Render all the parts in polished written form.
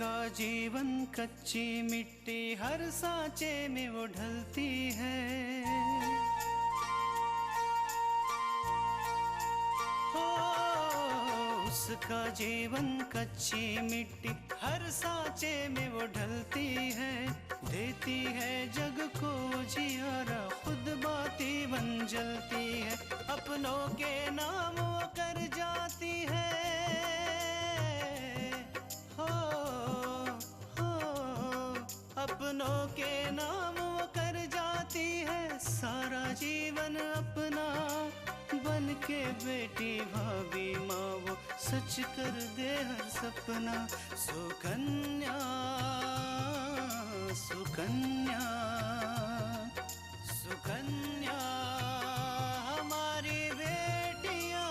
उसका जीवन कच्ची मिट्टी, हर सांचे में वो ढलती है। हो उसका जीवन कच्ची मिट्टी, हर सांचे में वो ढलती है। देती है जग को जियारा, खुद बाती बन जलती है। अपनों के नाम वो कर जाती है। हो अपनों के नाम वो कर जाती है। सारा जीवन अपना बन के बेटी भाभी माँ वो सच कर दे हर सपना। सुकन्या सुकन्या सुकन्या हमारी बेटियां।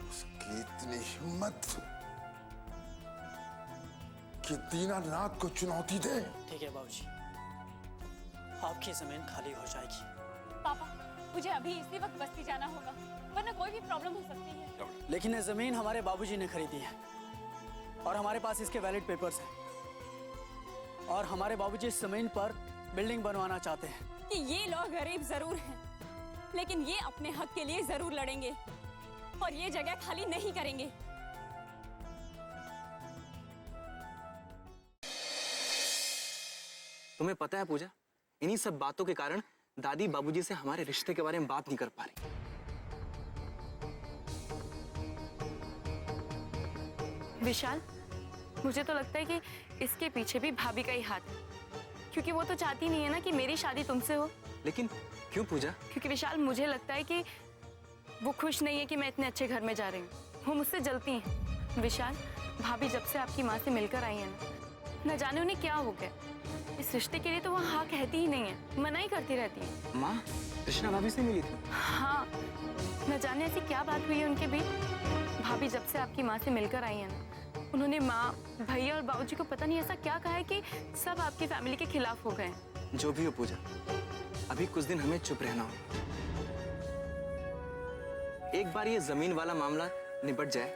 उसकी इतनी हिम्मत कि दीनानाथ को चुनौती दे। ठीक है बाबूजी, आपकी जमीन खाली हो जाएगी। पापा, मुझे अभी इसी वक्त बस्ती जाना होगा, वरना कोई भी प्रॉब्लम हो सकती है। लेकिन ये जमीन हमारे बाबूजी ने खरीदी है और हमारे पास इसके वैलिड पेपर्स हैं। और हमारे बाबूजी इस जमीन पर बिल्डिंग बनवाना चाहते हैं। कि ये लोग गरीब जरूर हैं, लेकिन ये अपने हक के लिए जरूर लड़ेंगे और ये जगह खाली नहीं करेंगे। तुम्हें पता है पूजा, इन्हीं सब बातों के कारण दादी बाबूजी से हमारे रिश्ते के बारे में बात नहीं कर पा रही। विशाल, मुझे तो लगता है कि इसके पीछे भी भाभी का ही हाथ है, क्योंकि वो तो चाहती नहीं है ना कि मेरी शादी तुमसे हो। लेकिन क्यों पूजा? क्योंकि विशाल, मुझे लगता है कि वो खुश नहीं है कि मैं इतने अच्छे घर में जा रही हूँ। वो मुझसे जलती हैं। विशाल, भाभी जब से आपकी माँ से मिलकर आई है ना जाने उन्हें क्या हो गया। इस रिश्ते के लिए तो वो हाँ कहती ही नहीं है, मना ही करती रहती है। माँ कृष्णा भाभी से मिली थी? हाँ, न जाने ऐसी क्या बात हुई है उनके बीच। भाभी जब से आपकी माँ से मिलकर आई है ना, उन्होंने माँ, भैया और बाबूजी को पता नहीं ऐसा क्या कहा है कि सब आपकी फैमिली के खिलाफ हो गए। जो भी हो पूजा, अभी कुछ दिन हमें चुप रहना हो। एक बार ये जमीन वाला मामला निपट जाए,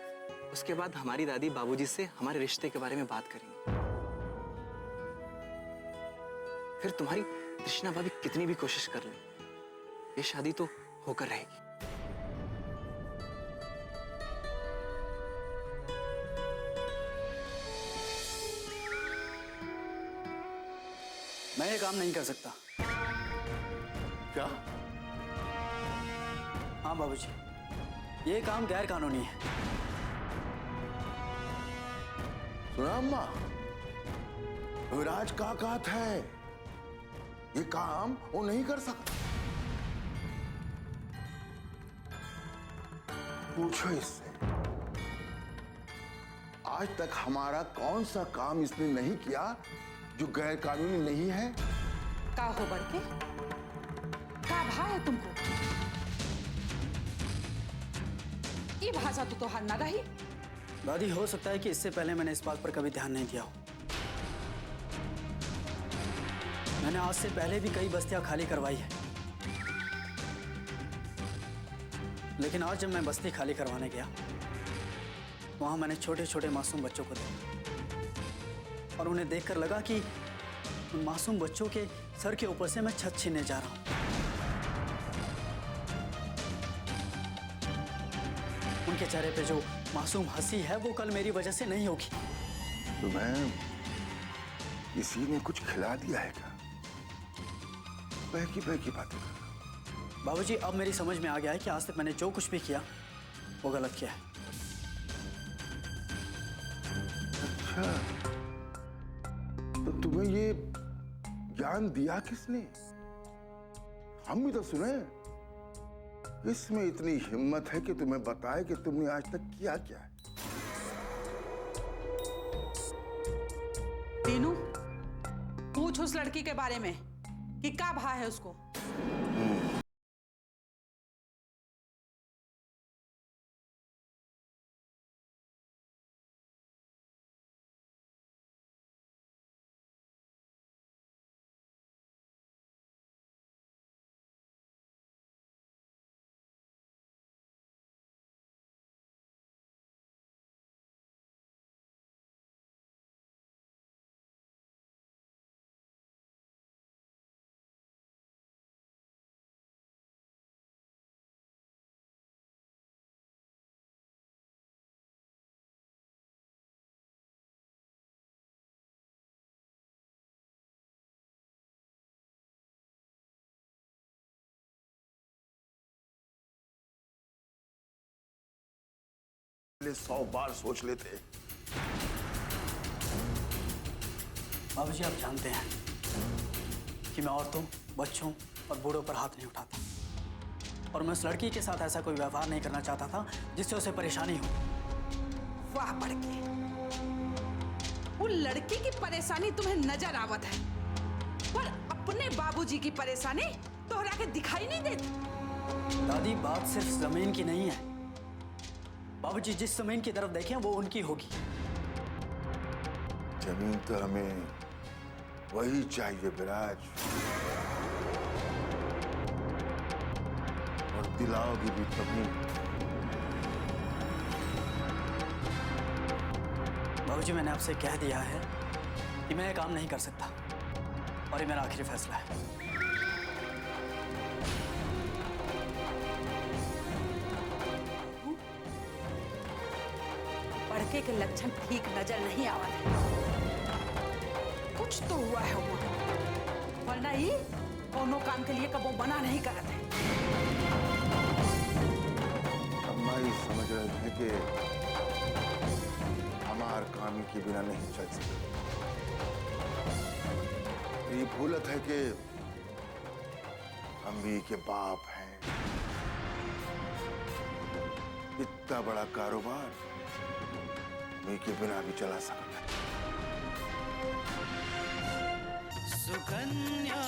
उसके बाद हमारी दादी बाबूजी से हमारे रिश्ते के बारे में बात करेंगे। फिर तुम्हारी कृष्णा भाभी कितनी भी कोशिश कर ले, ये शादी तो होकर रहेगी। मैं ये काम नहीं कर सकता। क्या? हाँ बाबूजी, ये काम गैर कानूनी है। सुना अम्मा, युवराज का कहत है ये काम वो नहीं कर सकता। पूछो इससे, आज तक हमारा कौन सा काम इसने नहीं किया जो गैर कानूनी नहीं है? का हो बड़के, का भा है तुमको? ये भाषा तो हाल ना रही। दादी, हो सकता है कि इससे पहले मैंने इस बात पर कभी ध्यान नहीं दिया हो। मैंने आज से पहले भी कई बस्तियां खाली करवाई है, लेकिन आज जब मैं बस्ती खाली करवाने गया, वहां मैंने छोटे छोटे मासूम बच्चों को देखा और उन्हें देखकर लगा कि उन मासूम बच्चों के सर के ऊपर से मैं छत छीनने जा रहा हूं। उनके चेहरे पे जो मासूम हंसी है वो कल मेरी वजह से नहीं होगी। तुम्हें किसी ने कुछ खिला दिया है क्या? बहकी बहकी बातें कर। बाबूजी, अब मेरी समझ में आ गया है कि आज तक मैंने जो कुछ भी किया वो गलत किया है। अच्छा, तो तुम्हें ये ज्ञान दिया किसने? हम भी तो सुने। इसमें इतनी हिम्मत है कि तुम्हें बताए कि तुमने आज तक किया क्या है। तीनू, पूछ उस लड़की के बारे में कि का भा है उसको। 100 बार सोच लेते। बाबूजी, आप जानते हैं कि मैं औरतों, बच्चों और बूढ़ों पर हाथ नहीं उठाता, और मैं उस लड़की के साथ ऐसा कोई व्यवहार नहीं करना चाहता था जिससे उसे परेशानी हो। वाह बड़के, वो लड़की की परेशानी तुम्हें नजर आवत है, पर अपने बाबूजी की परेशानी तोहरा के दिखाई नहीं देती। दादी, बात सिर्फ जमीन की नहीं है। बाबूजी जिस जमीन की तरफ देखें वो उनकी होगी। जमीन तो हमें वही चाहिए विराज, और दिलाओगी भी तभी। बाबूजी, मैंने आपसे कह दिया है कि मैं ये काम नहीं कर सकता, और ये मेरा आखिरी फैसला है। बड़के के लक्षण ठीक नजर नहीं आवत है। कुछ तो हुआ है वो, वरना ही दोनों काम के लिए कबो मना नहीं करत है। अम्मा ये समझ रहे थे कि हमार काम के बिना नहीं चल सकते। ये भूलत है कि हम भी के बाप हैं। इतना बड़ा कारोबार मैं के बिना भी चला सकता है। सुकन्या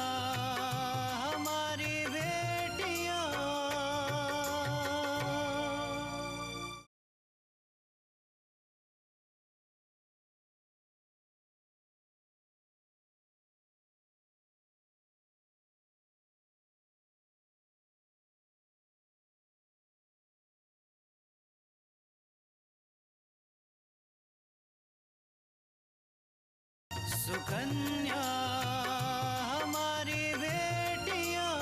हमारी बेटियां, सुकन्या हमारी बेटियां।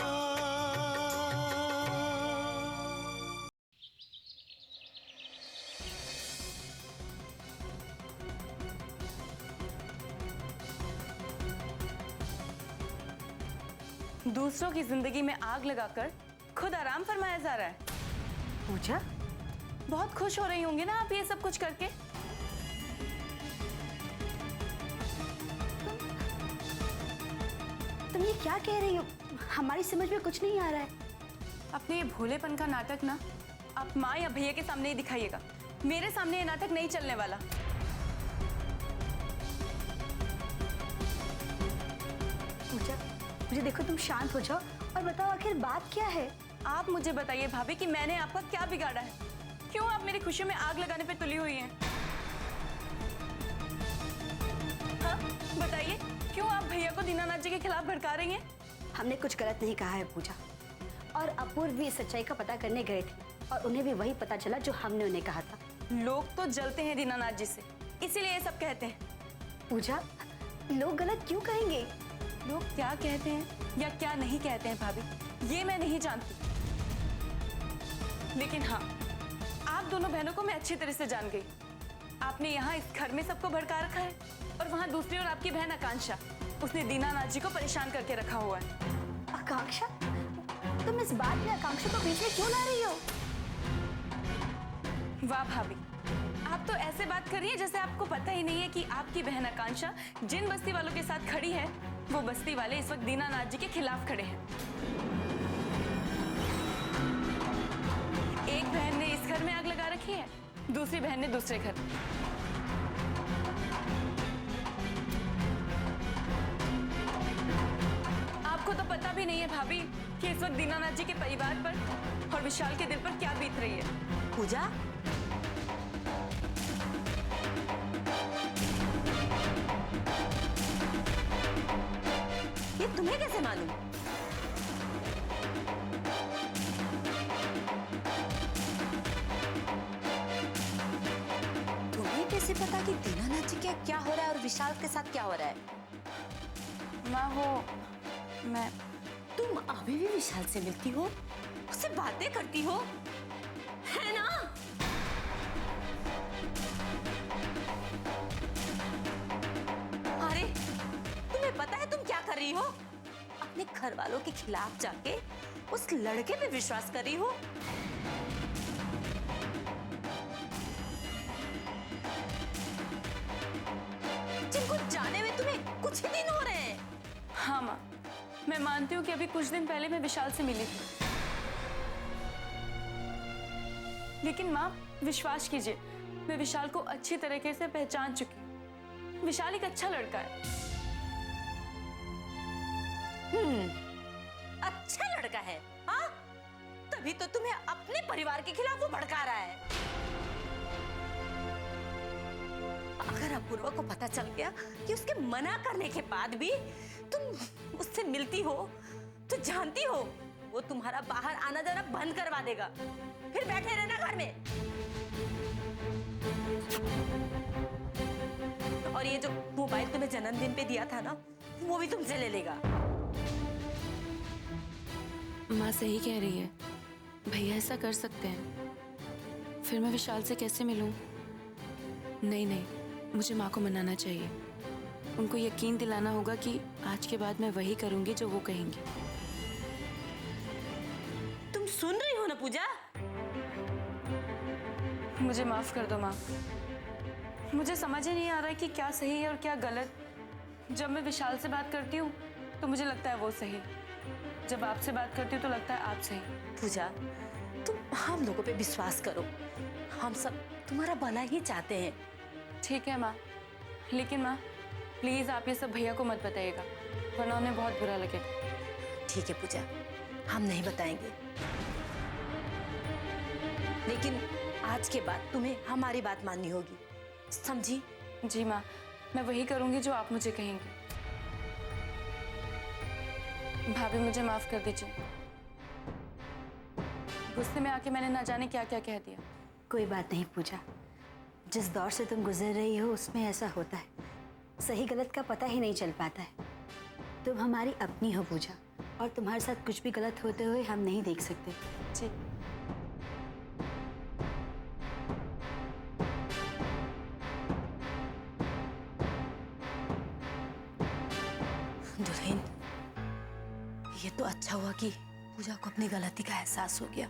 दूसरों की जिंदगी में आग लगाकर खुद आराम फरमाया जा रहा है। पूजा, बहुत खुश हो रही होंगी ना आप ये सब कुछ करके? तुम ये क्या कह रही हो? हमारी समझ में कुछ नहीं आ रहा है। अपने ये भोलेपन का नाटक ना आप माँ या भैया के सामने ही दिखाइएगा। मेरे सामने ये नाटक नहीं चलने वाला। पूजा, मुझे देखो, तुम शांत हो जाओ और बताओ आखिर बात क्या है। आप मुझे बताइए भाभी कि मैंने आपका क्या बिगाड़ा है? क्यों आप मेरी खुशियों में आग लगाने पे तुली हुई हैं? हाँ, बताइए, क्यों आप भैया को दीनानाथ जी के खिलाफ भड़का रही हैं? हमने कुछ गलत नहीं कहा है पूजा, और अपूर्व भी इस सच्चाई का पता करने गए थे और उन्हें भी वही पता चला जो हमने उन्हें कहा था। लोग तो जलते हैं दीनानाथ जी से, इसीलिए ये सब कहते हैं। पूजा, लोग गलत क्यों कहेंगे? लोग क्या कहते हैं या क्या नहीं कहते हैं भाभी, ये मैं नहीं जानती, लेकिन हाँ, आप दोनों बहनों को मैं अच्छी तरह से जान गई। आपने यहाँ इस घर में सबको भड़का रखा है, और वहाँ दूसरी ओर आपकी बहन आकांक्षा, उसने दीनानाथ जी को परेशान करके रखा हुआ है। आकांक्षा? तुम इस बात में आकांक्षा को बीच में क्यों ला रही हो? वाह भाभी, आप तो ऐसे बात कर रही हैं जैसे आपको पता ही नहीं है कि आपकी बहन आकांक्षा जिन बस्ती वालों के साथ खड़ी है, वो बस्ती वाले इस वक्त दीनानाथ जी के खिलाफ खड़े हैं। एक बहन ने इस घर में आग लगा रखी है, दूसरी बहन ने दूसरे घर। आपको तो पता भी नहीं है भाभी कि इस वक्त दीनानाथ जी के परिवार पर और विशाल के दिल पर क्या बीत रही है। पूजा, ये तुम्हें कैसे मालूम? तुम्हें कैसे पता कि दीनानाथ जी के क्या हो रहा है और विशाल के साथ क्या हो रहा है? मैं तुम अभी भी विशाल से मिलती हो, उससे बातें करती हो, है ना? अरे, तुम्हें पता है तुम क्या कर रही हो? अपने घर वालों के खिलाफ जाके उस लड़के पे विश्वास कर रही हो। मैं मानती हूँ कि अभी कुछ दिन पहले मैं विशाल से मिली थी, लेकिन माँ विश्वास कीजिए, मैं विशाल को अच्छी तरीके से पहचान चुकी हूँ। विशाल एक अच्छा लड़का है। अच्छा लड़का है, हाँ? तभी तो तुम्हें अपने परिवार के खिलाफ वो भड़का रहा है। अगर अपूर्वा को पता चल गया कि उसके मना करने के बाद भी तुम उससे मिलती हो, तो जानती हो वो तुम्हारा बाहर आना जाना बंद करवा देगा। फिर बैठे रहना घर में। और ये जो मोबाइल तुम्हें जन्मदिन पे दिया था ना, वो भी तुमसे ले लेगा। माँ सही कह रही है, भैया ऐसा कर सकते हैं। फिर मैं विशाल से कैसे मिलूं? नहीं नहीं, मुझे माँ को मनाना चाहिए। उनको यकीन दिलाना होगा कि आज के बाद मैं वही करूंगी जो वो कहेंगी। तुम सुन रही हो ना पूजा? मुझे माफ कर दो माँ। मुझे समझ ही नहीं आ रहा है कि क्या सही है और क्या गलत। जब मैं विशाल से बात करती हूँ तो मुझे लगता है वो सही, जब आपसे बात करती हूँ तो लगता है आप सही। पूजा, तुम हम लोगों पे विश्वास करो, हम सब तुम्हारा भला ही चाहते हैं। ठीक है माँ, लेकिन माँ प्लीज आप ये सब भैया को मत बताइएगा, वरना उन्हें बहुत बुरा लगेगा। ठीक है पूजा, हम नहीं बताएंगे, लेकिन आज के बाद तुम्हें हमारी बात माननी होगी, समझी? जी माँ, मैं वही करूंगी जो आप मुझे कहेंगे। भाभी मुझे माफ कर दीजिए, गुस्से में आके मैंने ना जाने क्या क्या कह दिया। कोई बात नहीं पूजा, जिस दौर से तुम गुजर रही हो उसमें ऐसा होता है, सही गलत का पता ही नहीं चल पाता है। तुम हमारी अपनी हो पूजा, और तुम्हारे साथ कुछ भी गलत होते हुए हम नहीं देख सकते। जी दुल्हन, ये तो अच्छा हुआ कि पूजा को अपनी गलती का एहसास हो गया,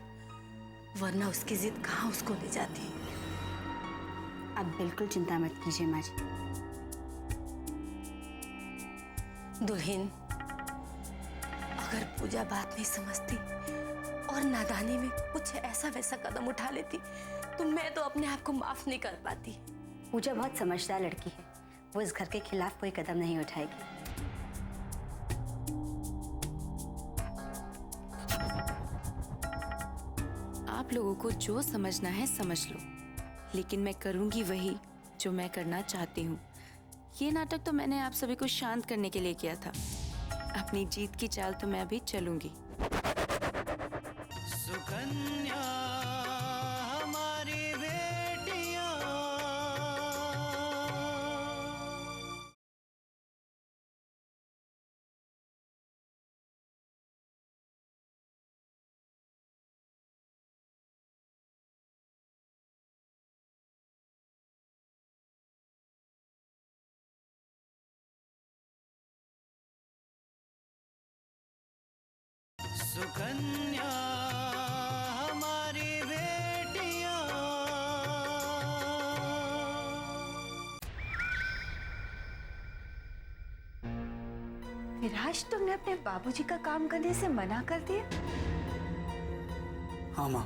वरना उसकी जिद कहाँ उसको ले जाती। अब बिल्कुल चिंता मत कीजिए माँ जी। दुल्हन, अगर पूजा बात नहीं समझती और नादानी में कुछ ऐसा वैसा कदम उठा लेती तो मैं तो अपने आप को माफ नहीं कर पाती। पूजा बहुत समझदार लड़की है, वो इस घर के खिलाफ कोई कदम नहीं उठाएगी। आप लोगों को जो समझना है समझ लो, लेकिन मैं करूंगी वही जो मैं करना चाहती हूँ। ये नाटक तो मैंने आप सभी को शांत करने के लिए किया था, अपनी जीत की चाल तो मैं अभी चलूंगी। सुकन्या हमारी बेटियां, सुकन्या हमारी बेटियां। विराज, तुमने अपने बाबूजी का काम करने से मना कर दिया? हाँ माँ।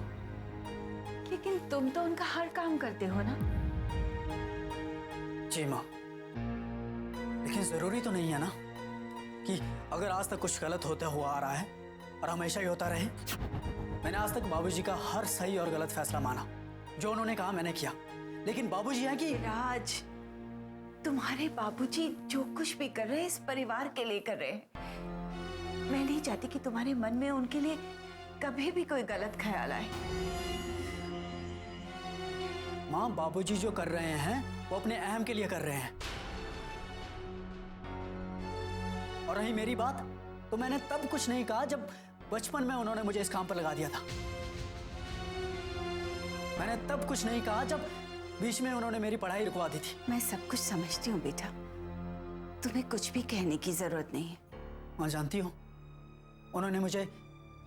लेकिन तुम तो उनका हर काम करते हो ना? जी माँ, लेकिन जरूरी तो नहीं है ना कि अगर आज तक कुछ गलत होता हुआ आ रहा है और हमेशा ही होता रहे। मैंने आज तक बाबूजी का हर सही और गलत फैसला माना, जो उन्होंने कहा मैंने किया। लेकिन बाबूजी है कि विराज, तुम्हारे बाबूजी जो कुछ भी कर रहे हैं इस परिवार के लिए कर रहे हैं। मैं नहीं चाहती कि तुम्हारे मन में उनके लिए कभी भी कोई गलत ख्याल आए। माँ, बाबूजी जो कर रहे हैं वो अपने अहम के लिए कर रहे हैं। और रही मेरी बात, तो मैंने तब कुछ नहीं कहा जब बचपन में उन्होंने मुझे इस काम पर लगा दिया था। मैंने तब कुछ नहीं कहा जब बीच में उन्होंने मेरी पढ़ाई रुकवा दी थी। मैं सब कुछ समझती हूँ बेटा, तुम्हें कुछ भी कहने की जरूरत नहीं है। माँ जानती हो उन्होंने मुझे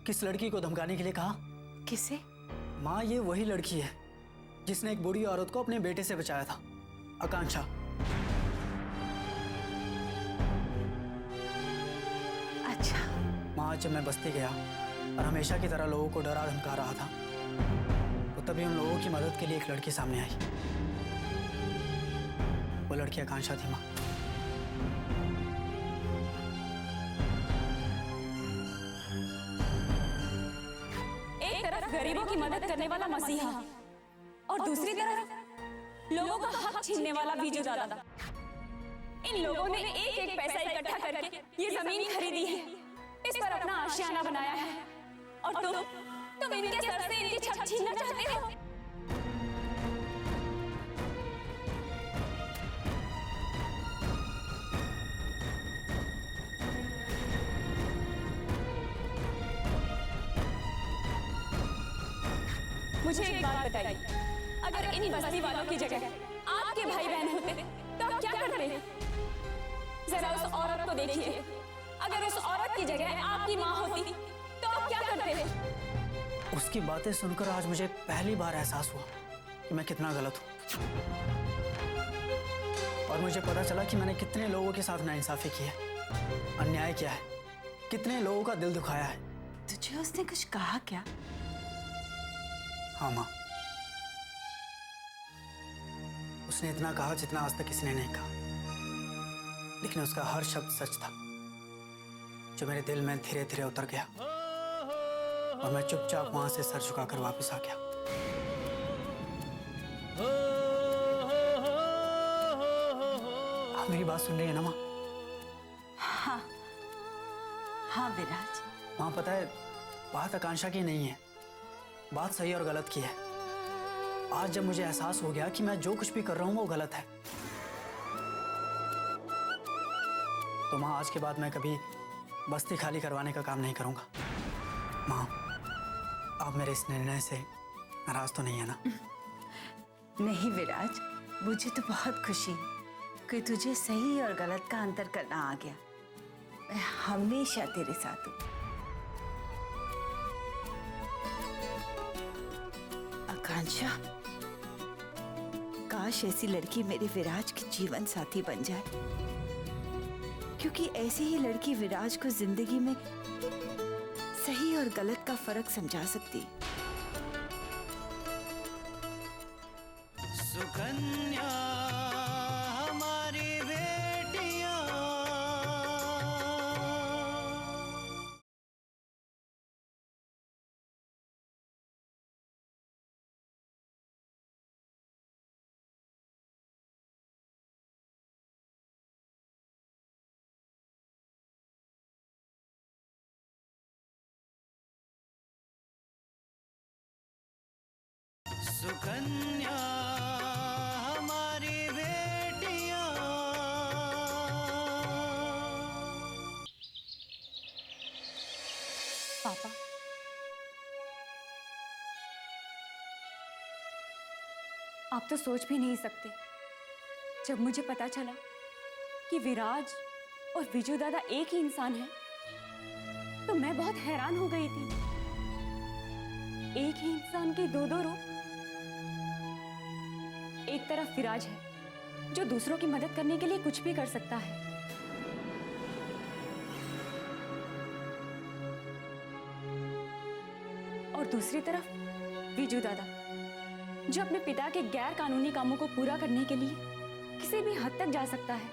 किस लड़की को धमकाने के लिए कहा? किसे? माँ, ये वही लड़की है जिसने एक बूढ़ी औरत को अपने बेटे से बचाया था, आकांक्षा। अच्छा, आज जब मैं बस्ती गया और हमेशा की तरह लोगों को डरा धमका रहा था, तो तभी उन लोगों की मदद के लिए एक लड़की सामने आई। वो लड़की आकांक्षा थी माँ। एक तरफ गरीबों की मदद करने वाला मसीहा और दूसरी तरफ लोगों का हक छीनने वाला बीजू दादा। इन लोगों ने एक एक पैसा इकट्ठा करके ये जमीन खरीदी है, इस पर अपना आशियाना बनाया है, और तुम इनके सर से इनकी छत छीनना चाहते हो। मुझे एक बात बताइए, अगर इन बस्ती वालों की जगह आपके भाई बहन होते तो आप क्या करते? जरा उस औरत को देखिए, अगर उस औरत की जगह आपकी माँ होती तो आप क्या करते? उसकी बातें सुनकर आज मुझे पहली बार एहसास हुआ कि मैं कितना गलत हूँ, और मुझे पता चला कि मैंने कितने लोगों के साथ नाइंसाफी की है, अन्याय किया है, कितने लोगों का दिल दुखाया है। तुझे उसने कुछ कहा क्या? हाँ माँ, उसने इतना कहा जितना आज तक किसी ने नहीं कहा, लेकिन उसका हर शब्द सच था, जो मेरे दिल में धीरे धीरे उतर गया, और मैं चुपचाप वहां से सर झुकाकर वापस आ गया। आप मेरी बात सुन रही है ना माँ? हाँ हाँ विराज। माँ पता है, बात आकांक्षा की नहीं है, बात सही और गलत की है। आज जब मुझे एहसास हो गया कि मैं जो कुछ भी कर रहा हूं वो गलत है, तो माँ आज के बाद मैं कभी बस्ती खाली करवाने का काम नहीं करूंगा। माँ, आप मेरे इस निर्णय से नाराज तो नहीं है ना? नहीं विराज, मुझे तो बहुत खुशी कि तुझे सही और गलत का अंतर करना आ गया। मैं हमेशा तेरे साथ हूँ। आकांक्षा, काश ऐसी लड़की मेरे विराज की जीवन साथी बन जाए, क्योंकि ऐसी ही लड़की विराज को जिंदगी में सही और गलत का फर्क समझा सकती। सुकन्या हमारी बेटियां, सुकन्या हमारी बेटियां। पापा, आप तो सोच भी नहीं सकते, जब मुझे पता चला कि विराज और विजू दादा एक ही इंसान है, तो मैं बहुत हैरान हो गई थी। एक ही इंसान के दो दो रूप। एक तरफ विराज है जो दूसरों की मदद करने के लिए कुछ भी कर सकता है, और दूसरी तरफ विजू दादा जो अपने पिता के गैर कानूनी कामों को पूरा करने के लिए किसी भी हद तक जा सकता है।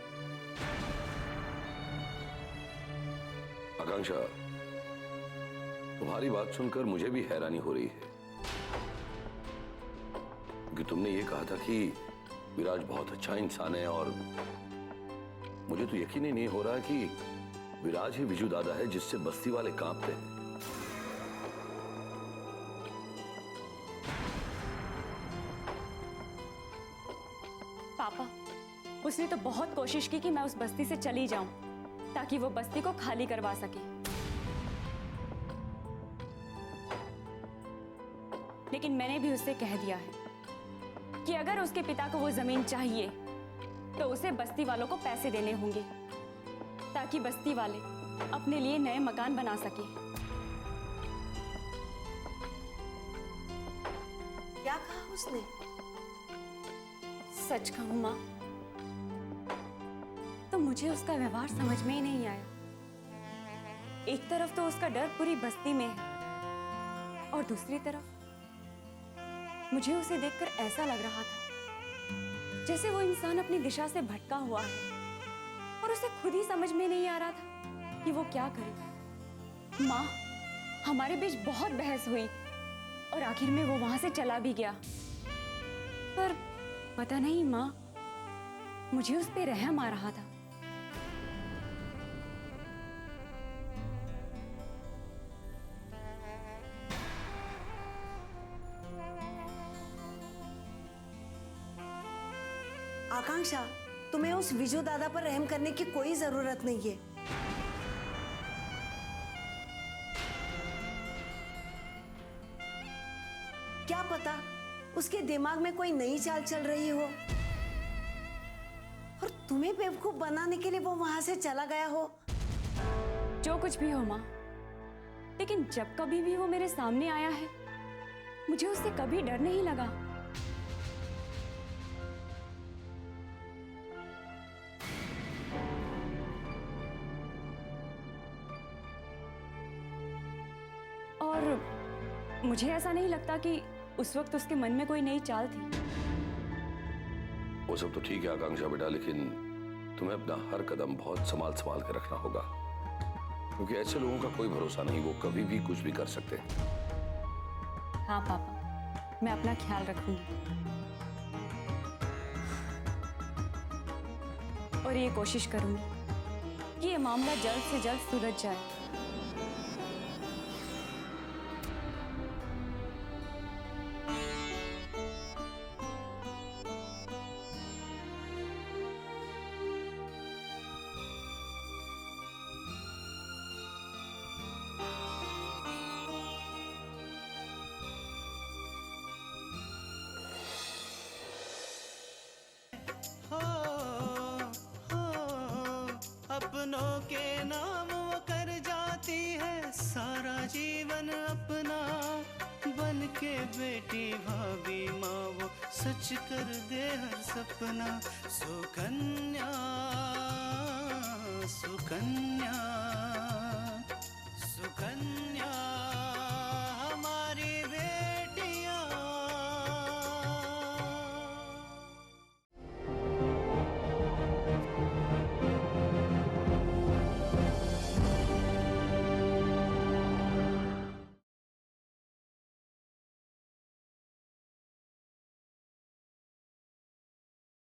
आकांक्षा, तुम्हारी बात सुनकर मुझे भी हैरानी हो रही है, कि तुमने ये कहा था कि विराज बहुत अच्छा इंसान है, और मुझे तो यकीन ही नहीं हो रहा कि विराज ही विजू दादा है जिससे बस्ती वाले कांपते हैं। पापा, उसने तो बहुत कोशिश की कि मैं उस बस्ती से चली जाऊं, ताकि वो बस्ती को खाली करवा सके, लेकिन मैंने भी उससे कह दिया है कि अगर उसके पिता को वो जमीन चाहिए तो उसे बस्ती वालों को पैसे देने होंगे, ताकि बस्ती वाले अपने लिए नए मकान बना सके। क्या कहा उसने? सच कहूं माँ, तो मुझे उसका व्यवहार समझ में ही नहीं आया। एक तरफ तो उसका डर पूरी बस्ती में है और दूसरी तरफ मुझे उसे देखकर ऐसा लग रहा था जैसे वो इंसान अपनी दिशा से भटका हुआ है और उसे खुद ही समझ में नहीं आ रहा था कि वो क्या करे। माँ, हमारे बीच बहुत बहस हुई और आखिर में वो वहां से चला भी गया। पर पता नहीं माँ, मुझे उस पे रहम आ रहा था। आकांक्षा, तुम्हें उस विजू दादा पर रहम करने की कोई जरूरत नहीं है। क्या पता उसके दिमाग में कोई नई चाल चल रही हो और तुम्हें बेवकूफ बनाने के लिए वो वहां से चला गया हो। जो कुछ भी हो माँ, लेकिन जब कभी भी वो मेरे सामने आया है मुझे उससे कभी डर नहीं लगा। और मुझे ऐसा नहीं लगता कि उस वक्त उसके मन में कोई नई चाल थी। वो सब तो ठीक है आकांक्षा बेटा, लेकिन तुम्हें अपना हर कदम बहुत संभाल संभाल कर rखना होगा, क्योंकि ऐसे लोगों का कोई भरोसा नहीं, वो कभी भी कुछ भी कर सकते हैं। हाँ पापा, मैं अपना ख्याल रखूंगी और ये कोशिश करूंगी कि ये मामला जल्द से जल्द सुलझ जाए। अपनों के नाम वो कर जाती है सारा जीवन अपना, बन के बेटी भाभी माँ वो सच कर दे हर सपना। सुकन्या सुकन्या सुकन्या